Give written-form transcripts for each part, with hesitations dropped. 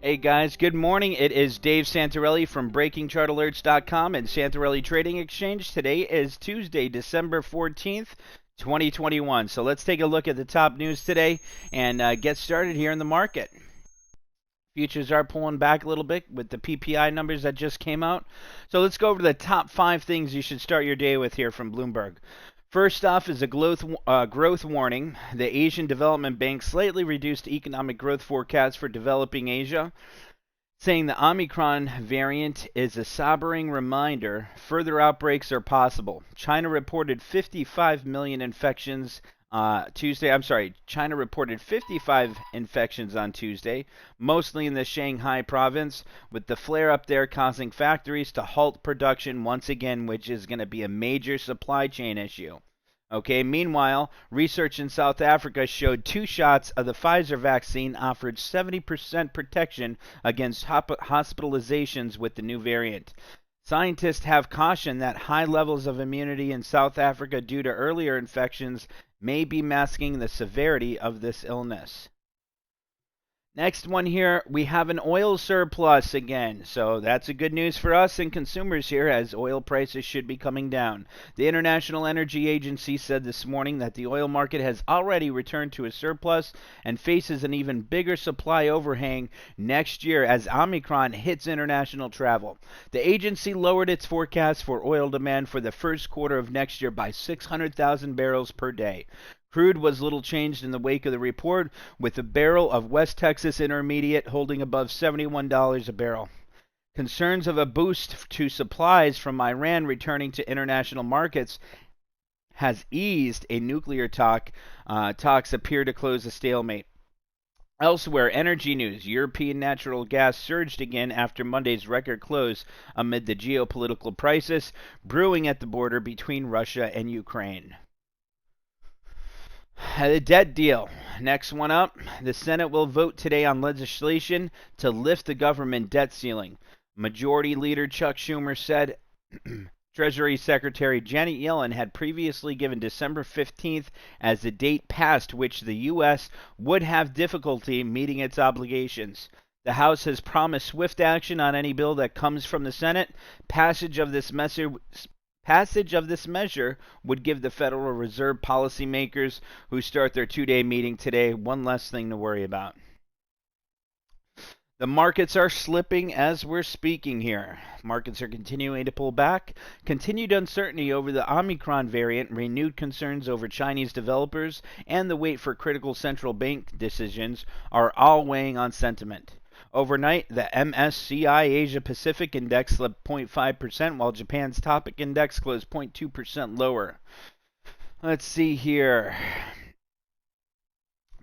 Hey guys, good morning. It is Dave Santarelli from BreakingChartAlerts.com and Santarelli Trading Exchange. Today is Tuesday, December 14th, 2021. So let's take a look at the top news today and get started here in the market. Futures are pulling back a little bit with the PPI numbers that just came out. So let's go over the top 5 things you should start your day with here from Bloomberg. First off is a growth warning. The Asian Development Bank slightly reduced economic growth forecast for developing Asia, saying the Omicron variant is a sobering reminder further outbreaks are possible. China reported 55 million infections Tuesday. China reported 55 infections on Tuesday, mostly in the Shanghai province, with the flare up there causing factories to halt production once again, which is going to be a major supply chain issue. Okay, meanwhile, research in South Africa showed 2 shots of the Pfizer vaccine offered 70% protection against hospitalizations with the new variant. Scientists have cautioned that high levels of immunity in South Africa due to earlier infections may be masking the severity of this illness. Next one here, we have an oil surplus again. So that's a good news for us and consumers here as oil prices should be coming down. The International Energy Agency said this morning that the oil market has already returned to a surplus and faces an even bigger supply overhang next year as Omicron hits international travel. The agency lowered its forecast for oil demand for the first quarter of next year by 600,000 barrels per day. Crude was little changed in the wake of the report, with a barrel of West Texas Intermediate holding above $71 a barrel. Concerns of a boost to supplies from Iran returning to international markets has eased a nuclear talks appear to close a stalemate. Elsewhere, energy news. European natural gas surged again after Monday's record close amid the geopolitical crisis brewing at the border between Russia and Ukraine. The debt deal. Next one up. The Senate will vote today on legislation to lift the government debt ceiling. Majority Leader Chuck Schumer said Treasury Secretary Janet Yellen had previously given December 15th as the date past which the U.S. would have difficulty meeting its obligations. The House has promised swift action on any bill that comes from the Senate. Passage of this measure would give the Federal Reserve policymakers who start their 2-day meeting today one less thing to worry about. The markets are slipping as we're speaking here. Markets are continuing to pull back. Continued uncertainty over the Omicron variant, renewed concerns over Chinese developers, and the wait for critical central bank decisions are all weighing on sentiment. Overnight, the MSCI Asia Pacific Index slipped 0.5%, while Japan's Topix Index closed 0.2% lower. Let's see here.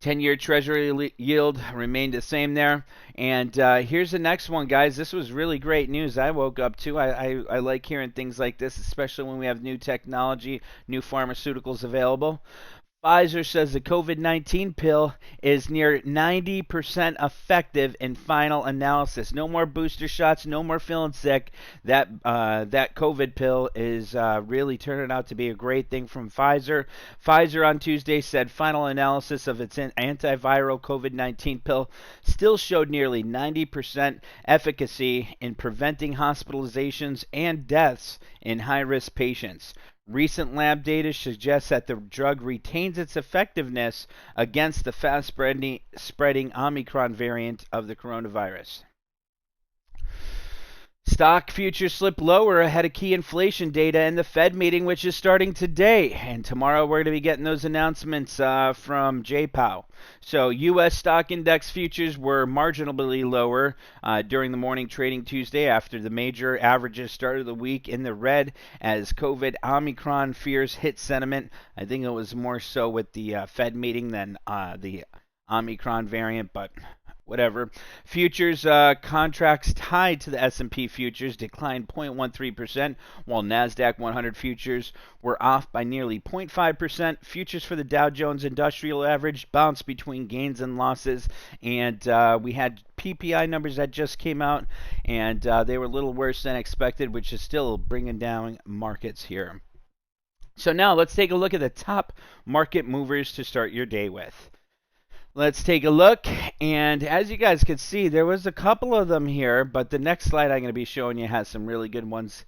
10-year Treasury yield remained the same there. And here's the next one, guys. This was really great news. I woke up to. I like hearing things like this, especially when we have new technology, new pharmaceuticals available. Pfizer says the COVID-19 pill is near 90% effective in final analysis. No more booster shots, no more feeling sick. That COVID pill is really turning out to be a great thing from Pfizer. Pfizer on Tuesday said final analysis of its antiviral COVID-19 pill still showed nearly 90% efficacy in preventing hospitalizations and deaths in high-risk patients. Recent lab data suggests that the drug retains its effectiveness against the fast-spreading Omicron variant of the coronavirus. Stock futures slipped lower ahead of key inflation data in the Fed meeting, which is starting today. And tomorrow we're going to be getting those announcements from J-Pow. So U.S. stock index futures were marginally lower during the morning trading Tuesday after the major averages started the week in the red as COVID Omicron fears hit sentiment. I think it was more so with the Fed meeting than the Omicron variant, but whatever. Futures contracts tied to the S&P futures declined 0.13%, while NASDAQ 100 futures were off by nearly 0.5%. Futures for the Dow Jones Industrial Average bounced between gains and losses, and we had PPI numbers that just came out, and they were a little worse than expected, which is still bringing down markets here. So now let's take a look at the top market movers to start your day with. Let's take a look, and as you guys can see, there was a couple of them here, but the next slide I'm going to be showing you has some really good ones.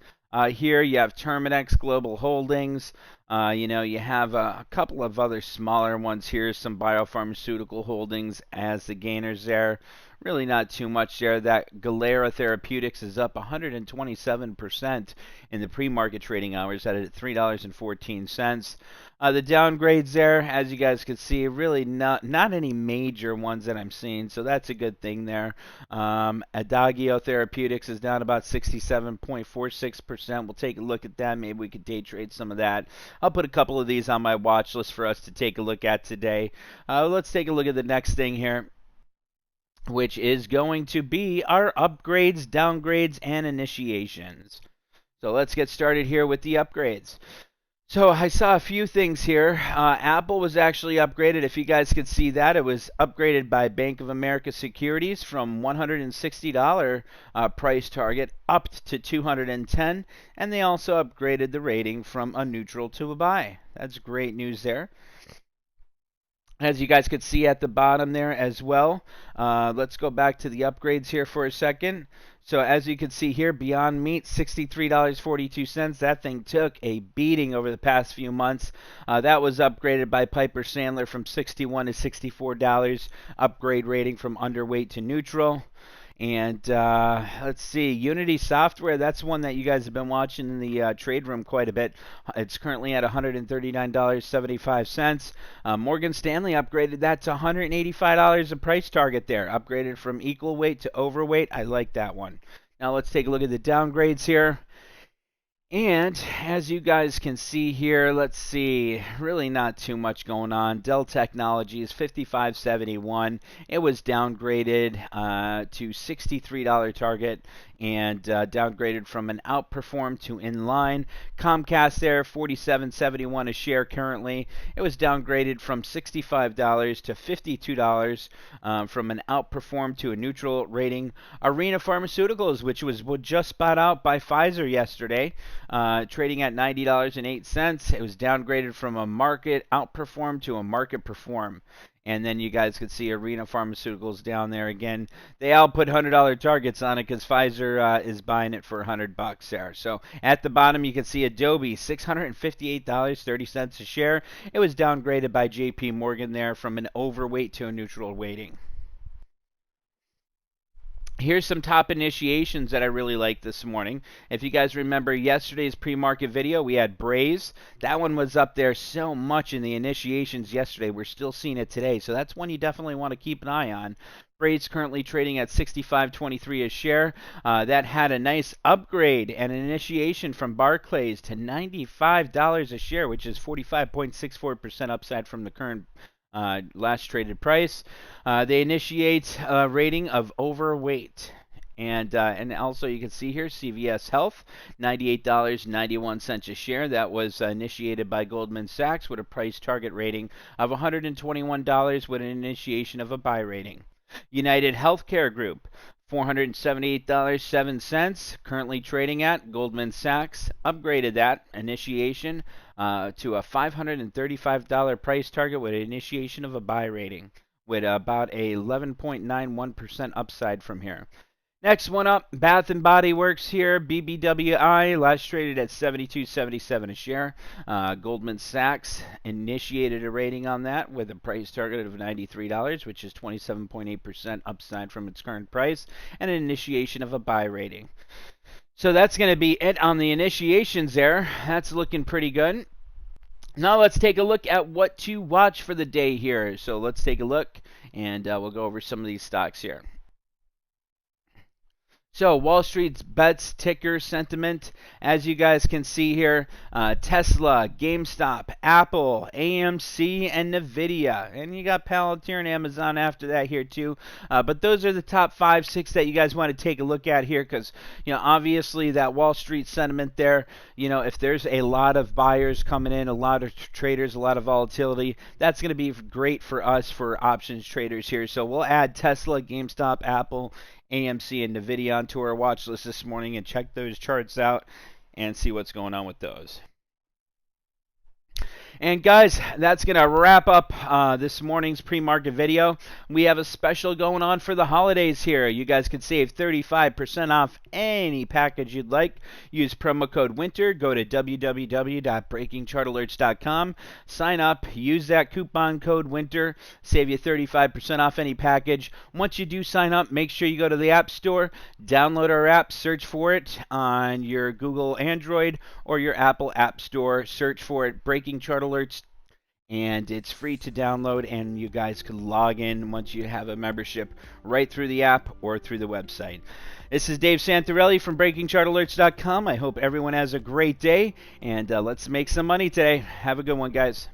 Here you have Terminex Global Holdings. You have a couple of other smaller ones here, some biopharmaceutical holdings as the gainers there. Really not too much there. That Galera Therapeutics is up 127% in the pre-market trading hours at $3.14. The downgrades there, as you guys can see, really not any major ones that I'm seeing, so that's a good thing there. Adagio Therapeutics is down about 67.46%. We'll take a look at that. Maybe we could day trade some of that. I'll put a couple of these on my watch list for us to take a look at today. Let's take a look at the next thing here, which is going to be our upgrades, downgrades, and initiations. So let's get started here with the upgrades. So I saw a few things here. Apple was actually upgraded. If you guys could see that, it was upgraded by Bank of America Securities from $160 price target up to $210, and they also upgraded the rating from a neutral to a buy. That's great news there. As you guys could see at the bottom there as well. Let's go back to the upgrades here for a second. So as you can see here, Beyond Meat, $63.42. That thing took a beating over the past few months. That was upgraded by Piper Sandler from $61 to $64. Upgrade rating from underweight to neutral. And let's see, Unity Software, that's one that you guys have been watching in the trade room quite a bit. It's currently at $139.75. Morgan Stanley upgraded that to $185 a price target there. Upgraded from equal weight to overweight. I like that one. Now let's take a look at the downgrades here. And as you guys can see here, let's see, really not too much going on. Dell Technologies, $55.71. It was downgraded to $63 target and downgraded from an outperform to inline. Comcast there, $47.71 a share currently. It was downgraded from $65 to $52 from an outperform to a neutral rating. Arena Pharmaceuticals, which was just bought out by Pfizer yesterday, trading at $90.08. It was downgraded from a market outperform to a market perform. And then you guys could see Arena Pharmaceuticals down there again. They all put $100 targets on it because Pfizer is buying it for $100 there. So at the bottom you can see Adobe, $658.30 a share. It was downgraded by JP Morgan there from an overweight to a neutral weighting. Here's some top initiations that I really like this morning. If you guys remember yesterday's pre-market video, we had Braze. That one was up there so much in the initiations yesterday. We're still seeing it today, so that's one you definitely want to keep an eye on. Braze currently trading at $65.23 a share. That had a nice upgrade and an initiation from Barclays to $95 a share, which is 45.64% upside from the current last traded price. They initiate a rating of overweight. And also you can see here CVS Health, $98.91 a share. That was initiated by Goldman Sachs with a price target rating of $121 with an initiation of a buy rating. United Healthcare Group, $478.07, currently trading at Goldman Sachs. Upgraded that initiation to a $535 price target with an initiation of a buy rating with about a 11.91% upside from here. Next one up, Bath & Body Works here, BBWI, last traded at $72.77 a share. Goldman Sachs initiated a rating on that with a price target of $93, which is 27.8% upside from its current price, and an initiation of a buy rating. So that's going to be it on the initiations there. That's looking pretty good. Now let's take a look at what to watch for the day here. So let's take a look, and we'll go over some of these stocks here. So Wall Street's bets, ticker sentiment, as you guys can see here, Tesla, GameStop, Apple, AMC, and Nvidia. And you got Palantir and Amazon after that here too. But those are the top 5, 6 that you guys want to take a look at here because, obviously that Wall Street sentiment there, if there's a lot of buyers coming in, a lot of traders, a lot of volatility, that's going to be great for us for options traders here. So we'll add Tesla, GameStop, Apple, AMC, and Nvidia onto our watch list this morning and check those charts out and see what's going on with those. And guys, that's going to wrap up this morning's pre-market video. We have a special going on for the holidays here. You guys can save 35% off any package you'd like. Use promo code WINTER. Go to www.breakingchartalerts.com. Sign up. Use that coupon code WINTER. Save you 35% off any package. Once you do sign up, make sure you go to the App Store, download our app, search for it on your Google Android or your Apple App Store. Search for it, Breaking Chart Alerts, and it's free to download, and you guys can log in once you have a membership right through the app or through the website. This is Dave Santarelli from BreakingChartAlerts.com. I hope everyone has a great day, and let's make some money today. Have a good one, guys.